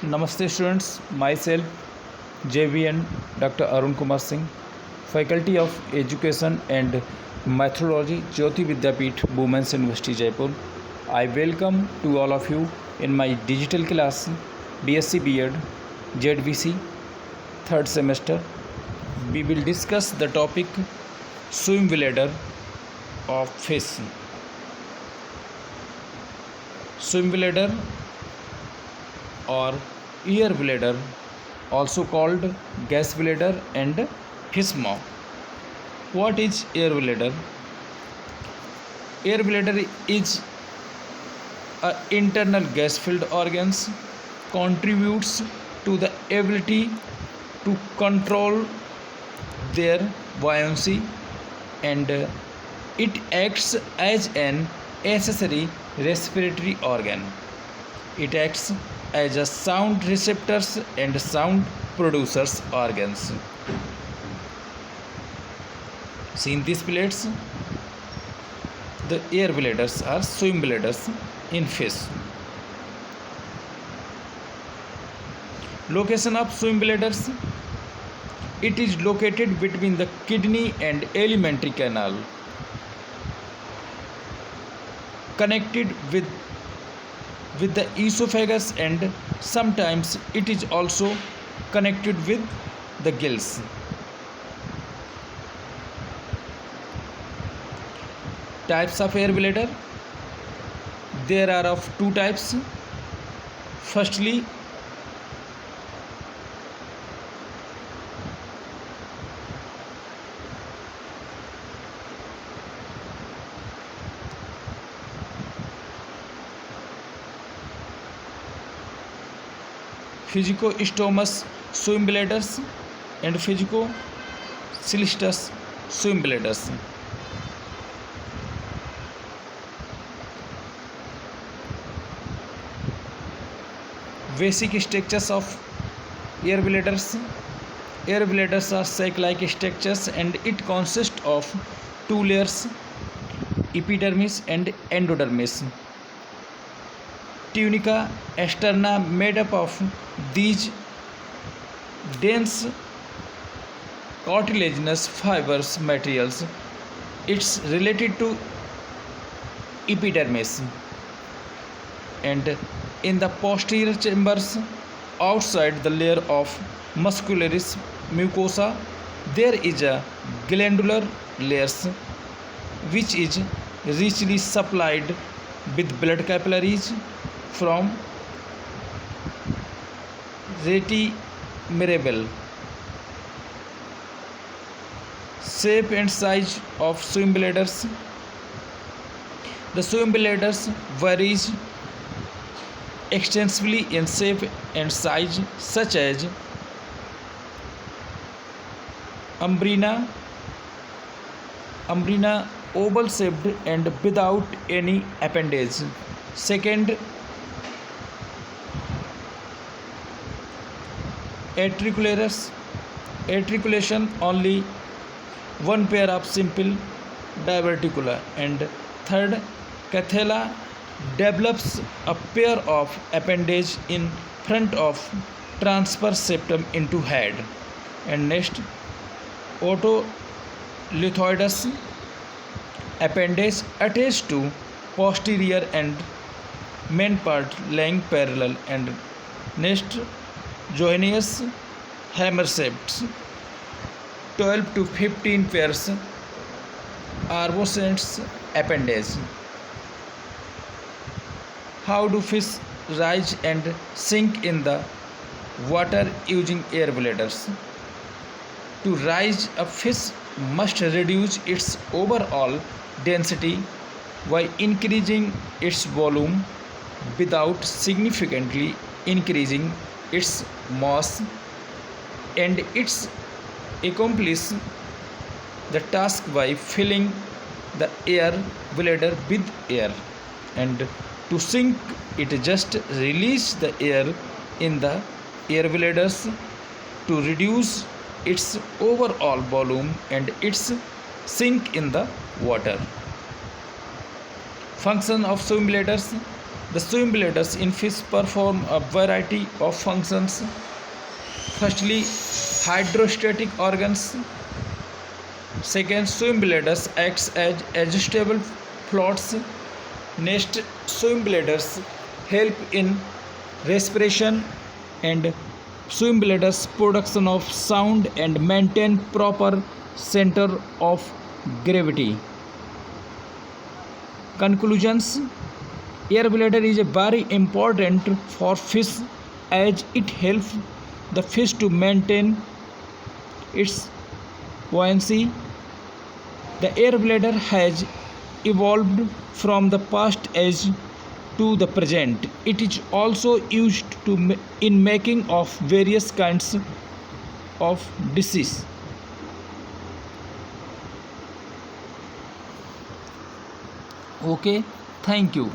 Namaste students, myself JVN Dr. Arun Kumar Singh, Faculty of Education and Methodology, Jyoti Vidyapeeth, Women's University, Jaipur. I welcome to all of you in my digital class BSc B.Ed ZVC third semester. We will discuss the topic swim bladder of fish. Swim bladder or air bladder, also called gas bladder and fish mouth. What is air bladder? Air bladder is a internal gas filled organs, contributes to the ability to control their buoyancy, and it acts as an accessory respiratory organ. It acts as a sound receptors and sound producers organs. See in these plates, the air bladders are swim bladders in fish. Location of swim bladders: it is located between the kidney and alimentary canal, connected with the esophagus, and sometimes it is also connected with the gills. Types of air bladder: there are of two types. Firstly, Physico-stomous swim bladders and Physico-cilitus swim bladders. Basic structures of air bladders. Air bladders are sac-like structures and it consists of two layers, epidermis and endodermis. Tunica externa, made up of these dense cartilaginous fibers materials. It's related to epidermis, and in the posterior chambers outside the layer of muscularis mucosa there is a glandular layers which is richly supplied with blood capillaries from rete mirabile. Shape and size of swim bladders. The swim bladders varies extensively in shape and size, such as umbrina oval shaped and without any appendage. Second, articulation, only one pair of simple diverticula. And third, Cathella develops a pair of appendage in front of transverse septum into head. And next, otolithoidus appendage attached to posterior and main part lying parallel. And next, joinous hammer shaped 12 to 15 pairs arborescent appendage. How do fish rise and sink in the water using air bladders? To rise, a fish must reduce its overall density by increasing its volume without significantly increasing its mass, and it's accomplish the task by filling the air bladder with air. And to sink, it just release the air in the air bladders to reduce its overall volume and its sink in the water. Function of swim bladders: The swim bladders in fish perform a variety of functions. Firstly, hydrostatic organs. Second, swim bladders acts as adjustable floats. Next, swim bladders help in respiration and swim bladders production of sound and maintain proper center of gravity. Conclusions: air bladder is a very important for fish as it helps the fish to maintain its buoyancy. The air bladder has evolved from the past age to the present. It is also used in making of various kinds of dishes. Okay, thank you.